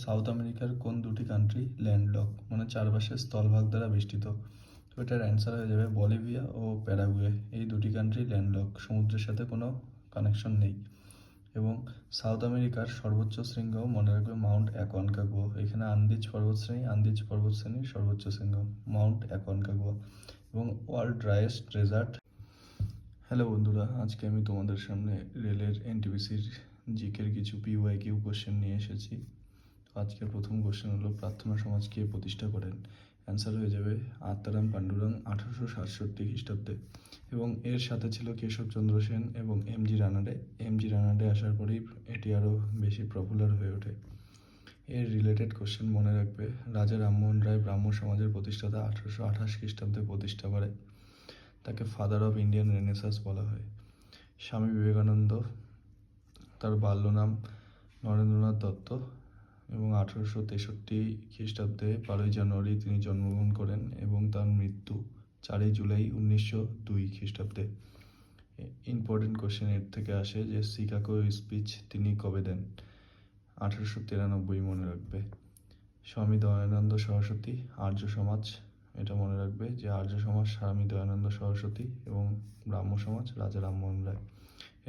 South আমেরিকার কোন দুটি কান্ট্রি ল্যান্ডলক মানে চারপাশে স্থলভাগ দ্বারা বেষ্টিত? তো এটার অ্যান্সার হয়ে যাবে বলিভিয়া ও প্যারাগুয়ে। এই দুটি কান্ট্রি ল্যান্ডলক, সমুদ্রের সাথে কোনো কানেকশন নেই। এবং সাউথ আমেরিকার সর্বোচ্চ শৃঙ্গ মনে রাখবে মাউন্ট অ্যাকনকাগুয়া। এখানে আন্দিজ পর্বতশ্রেণীর সর্বোচ্চ শৃঙ্গ মাউন্ট অ্যাকনকাগুয়া। এবং ওয়ার্ল্ড ড্রাইয়েস্ট ডেজার্ট। হ্যালো বন্ধুরা, আজকে আমি তোমাদের সামনে রেলের এনটিপিসির জিকের কিছু পিওয়াইকিউ কোশ্চেন নিয়ে এসেছি। আজকের প্রথম কোশ্চেন হলো, প্রার্থনা সমাজ কে প্রতিষ্ঠা করেন? অ্যান্সার হয়ে যাবে আত্মারাম পাণ্ডুরং 1867 খ্রিস্টাব্দে। এবং এর সাথে ছিল কেশবচন্দ্র সেন এবং এমজি রানাডে আসার পরেই এটি আরও বেশি পপুলার হয়ে ওঠে। এর রিলেটেড কোশ্চেন মনে রাখবে, রাজা রামমোহন রায় ব্রাহ্ম সমাজের প্রতিষ্ঠাতা 1828 খ্রিস্টাব্দে প্রতিষ্ঠা করে। তাকে ফাদার অফ ইন্ডিয়ান রেনেসাঁস বলা হয়। স্বামী বিবেকানন্দ, তার বাল্য নাম নরেন্দ্রনাথ দত্ত, এবং 1863 খ্রিস্টাব্দে 12ই জানুয়ারি তিনি জন্মগ্রহণ করেন এবং তার মৃত্যু 4ই জুলাই 1902 খ্রিস্টাব্দে। ইম্পর্টেন্ট কোশ্চেন এর থেকে আসে যে শিকাগো স্পিচ তিনি কবে দেন? 1893 মনে রাখবে। স্বামী দয়ানন্দ সরস্বতী, আর্য সমাজ, এটা মনে রাখবে যে আর্য সমাজ স্বামী দয়ানন্দ সরস্বতী এবং ব্রাহ্ম সমাজ রাজা রামমোহন রায়।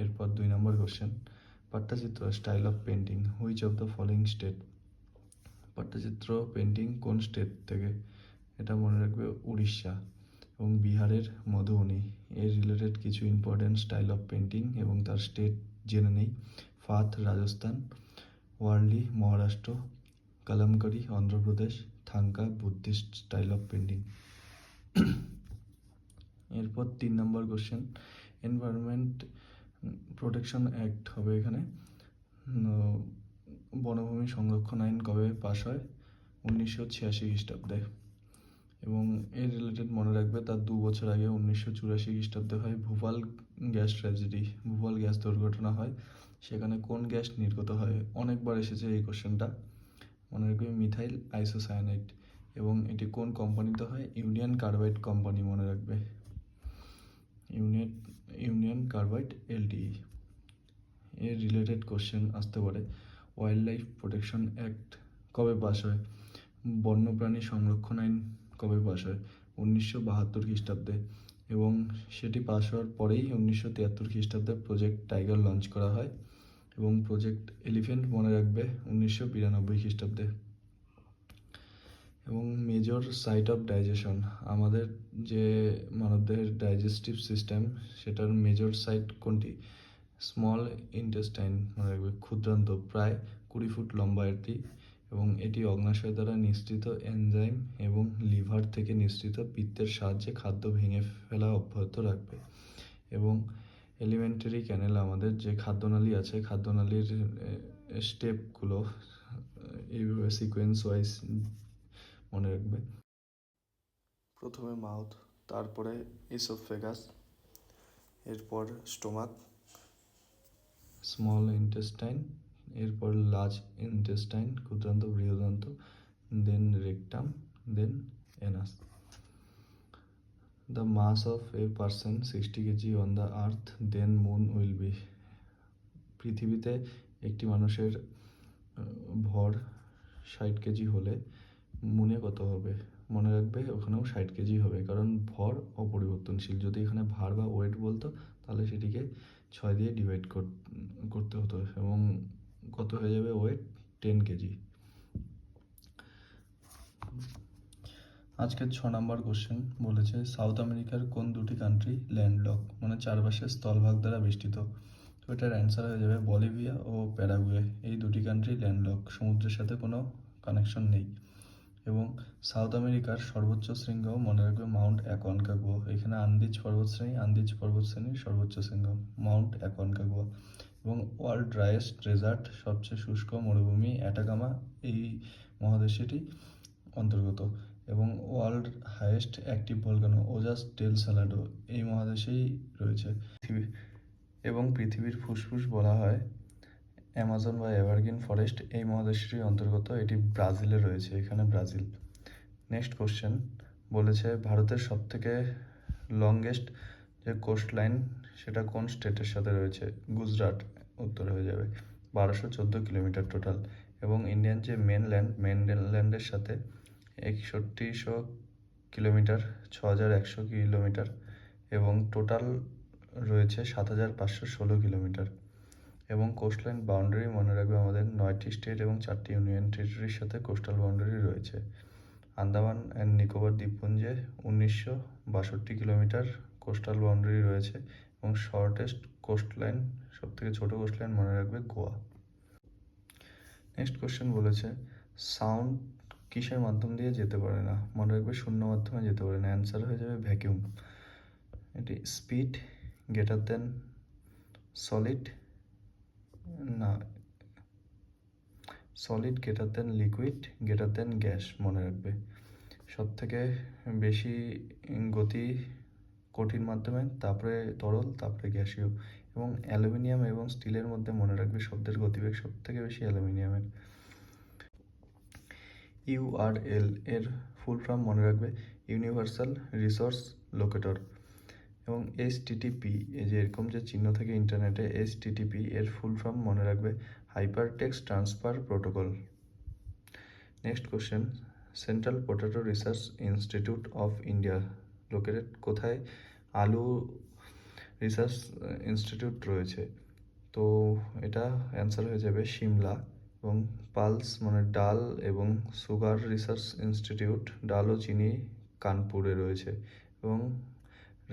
এরপর 2 number question, Pattachitra style of painting which of the following state? Pattachitra painting কোন স্টেট থেকে? এটা মনে রাখবে উড়িষ্যা। এবং বিহারের মধুবনী। এর রিলেটেড কিছু ইম্পর্টেন্ট স্টাইল অফ পেন্টিং এবং তার স্টেট জেনে নেই। Phad Rajasthan, Warli Maharashtra, Kalamkari Andhra Pradesh, Thangka Buddhist style of painting. এরপর 3 number question, environment protection act হবে এখানে। বনভূমি সংরক্ষণ আইন কবে পাশ হয়? 1986 খ্রিস্টাব্দে। এবং এর রিলেটেড মনে রাখবে তার 2 বছর আগে 1984 খ্রিস্টাব্দে হয় Bhopal gas tragedy, Bhopal gas দুর্ঘটনা হয়। সেখানে কোন গ্যাস নির্গত হয়? অনেকবার এসেছে এই কোশ্চেনটা, মনে রাখবে মিথাইল আইসোসায়ানাইড। এবং এটি কোন কোম্পানিতে হয়? ইউনিয়ন কার্বাইড কোম্পানি, মনে রাখবে ইউনিয়ন কার্বাইড এলটিই। এর রিলেটেড কোশ্চেন আসতে পারে, ওয়াইল্ড লাইফ প্রোটেকশন অ্যাক্ট কবে পাস হয়? বন্যপ্রাণী সংরক্ষণ আইন কবে পাস হয়? 1972 খ্রিস্টাব্দে। এবং সেটি পাস হওয়ার পরেই 1973 খ্রিস্টাব্দে প্রজেক্ট টাইগার লঞ্চ করা হয় এবং প্রজেক্ট এলিফ্যান্ট মনে রাখবে 1992 খ্রিস্টাব্দে। এবং মেজর সাইট অফ ডাইজেশন, আমাদের যে মানবদেহের ডাইজেস্টিভ সিস্টেম সেটার মেজর সাইট কোনটি? স্মল ইন্টেস্টাইন, মনে রাখবে ক্ষুদ্রান্ত, প্রায় 20 ফুট লম্বা এটি। এবং এটি অগ্নাশয় দ্বারা নিঃসৃত এনজাইম এবং লিভার থেকে নিঃসৃত পিত্তের সাহায্যে খাদ্য ভেঙে ফেলা অব্যাহত রাখবে। এবং এলিমেন্টারি ক্যানেল, আমাদের যে খাদ্যনালী আছে, খাদ্যনালীর স্টেপগুলো এইভাবে সিকোয়েন্স ওয়াইজ মনে রাখবে। প্রথমে মাউথ, তারপরে ইসোফেগাস, এরপর স্টোমাক, স্মল ইন্টেস্টাইন, এরপর লার্জ ইন্টেস্টাইন ক্ষুদ্রান্ত বৃহদান্ত, then rectum, then anus. The mass of a person 60 kg on the earth, then moon will be. পৃথিবীতে একটি মানুষের ভর 60 কেজি হলে মুনে কত হবে? মনে রাখবে ওখানেও 60 কেজি হবে, কারণ ভর অপরিবর্তনশীল। যদি এখানে ভার বা ওয়েট বলতো তাহলে সেটিকে 6 দিয়ে ডিভাইড করতে হতো এবং কত হয়ে যাবে ওয়েট? 10 কেজি। আজকের 6 নম্বর কোশ্চেন বলেছে, সাউথ আমেরিকার কোন দুটি কান্ট্রি ল্যান্ডলক মানে চারপাশে স্থলভাগ দ্বারা বেষ্টিত? তো এটার অ্যান্সার হয়ে যাবে বলিভিয়া ও প্যারাগুয়ে। এই দুটি কান্ট্রি ল্যান্ডলক, সমুদ্রের সাথে কোনো কানেকশন নেই। এবং সাউথ আমেরিকার সর্বোচ্চ শৃঙ্গ মনে রাখবে মাউন্ট অ্যাকনকাগুয়া। এখানে আন্দিজ পর্বতশ্রেণীর সর্বোচ্চ শৃঙ্গ মাউন্ট অ্যাকনকাগুয়া। এবং ওয়ার্ল্ড ড্রাইয়েস্ট ডেজার্ট, সবচেয়ে শুষ্ক মরুভূমি অ্যাটাকামা এই মহাদেশটি অন্তর্গত। এবং world highest active volcano Ojas del সালাডো এই মহাদেশেই রয়েছে। এবং পৃথিবীর ফুসফুস বলা হয় অ্যামাজন বা এভারগ্রিন ফরেস্ট এই মহাদেশটির অন্তর্গত। এটি ব্রাজিলে রয়েছে, এখানে ব্রাজিল। নেক্সট কোশ্চেন বলেছে, ভারতের সবথেকে লংগেস্ট যে কোস্ট লাইন সেটা কোন স্টেটের সাথে রয়েছে? গুজরাট উত্তর হয়ে যাবে। 1214 কিলোমিটার টোটাল। এবং ইন্ডিয়ান যে মেনল্যান্ডের সাথে 6100 কিলোমিটার, 6100 কিলোমিটার এবং টোটাল রয়েছে 7516 কিলোমিটার। এবং কোস্টলাইন বাউন্ডারি মনে রাখবে আমাদের 9টি স্টেট এবং 4টি ইউনিয়ন টেরিটরির সাথে কোস্টাল বাউন্ডারি রয়েছে। আন্দামান অ্যান্ড নিকোবর দ্বীপপুঞ্জে 1962 কিলোমিটার কোস্টাল বাউন্ডারি রয়েছে এবং শর্টেস্ট কোস্টলাইন, সবথেকে ছোট কোস্টলাইন মনে রাখবে গোয়া। নেক্সট কোশ্চেন বলেছে সাউন্ড কিসের মাধ্যম দিয়ে যেতে পারে না? মনে রাখবে শূন্য মাধ্যমে যেতে পারে না, অ্যান্সার হয়ে যাবে ভ্যাকিউম। এটি স্পিড গ্রেটার দেন সলিড, না solid greater than liquid greater than gas মনে রাখবে। সব থেকে বেশি গতি কঠিন মাধ্যমে, তারপরে তরল, তারপরে গ্যাসীয়। এবং অ্যালুমিনিয়াম এবং স্টিলের মধ্যে মনে রাখবে শব্দের গতিবেগ সব থেকে বেশি অ্যালুমিনিয়ামের। ইউআরএল এর ফুল ফর্ম মনে রাখবে ইউনিভার্সাল রিসোর্স লোকেটর। এবং HTTP, এই যে এরকম যে চিহ্ন থাকে ইন্টারনেটে, HTTP এর ফুল ফর্ম মনে রাখবে hyper text transfer protocol. Next question, central potato research institute of India located কোথায়? আলু রিসার্চ ইনস্টিটিউট রয়েছে, তো এটা অ্যান্সার হয়ে যাবে সিমলা। এবং পালস মানে ডাল এবং সুগার রিসার্চ ইনস্টিটিউট, ডাল ও চিনি কানপুরে রয়েছে। এবং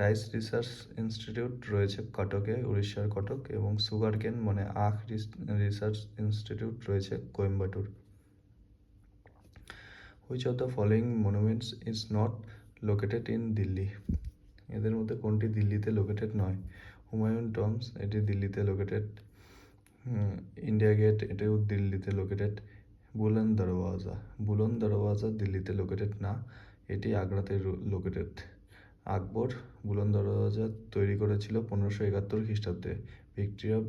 রাইস রিসার্চ ইনস্টিটিউট রয়েছে কটকে, উড়িষ্যার কটক। এবং সুগার কেন মানে আখ রিসার্চ ইনস্টিটিউট রয়েছে Coimbatore. Which of the following monuments is not located in Delhi? এদের মধ্যে কোনটি দিল্লিতে লোকেটেড নয়? হুমায়ুন টম্বস, এটি দিল্লিতে লোকেটেড। ইন্ডিয়া গেট, এটিও দিল্লিতে লোকেটেড। বুলন দরওয়াজা দিল্লিতে লোকেটেড না, এটি আগ্রাতে লোকেটেড। আকবর বুলন দরওয়াজা তৈরি করেছিল 1571 খ্রিস্টাব্দে ভিক্টরি অফ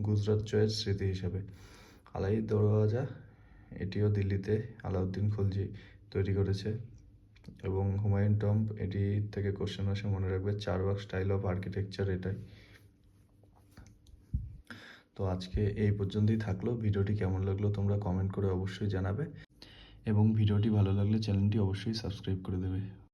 গুজরাট জয়ের স্মৃতি হিসাবে। আলাই দরওয়াজা, এটিও দিল্লিতে আলাউদ্দিন খলজি তৈরি করেছে। এবং হুমায়ুন টম্ব, এটি থেকে কোশ্চেন আসে মনে রাখবে চারবাগ স্টাইল অফ আর্কিটেকচার এটাই। তো আজকে এই পর্যন্তই থাকলো। ভিডিওটি কেমন লাগলো তোমরা কমেন্ট করে অবশ্যই জানাবে এবং ভিডিওটি ভালো লাগলে চ্যানেলটি অবশ্যই সাবস্ক্রাইব করে দেবে।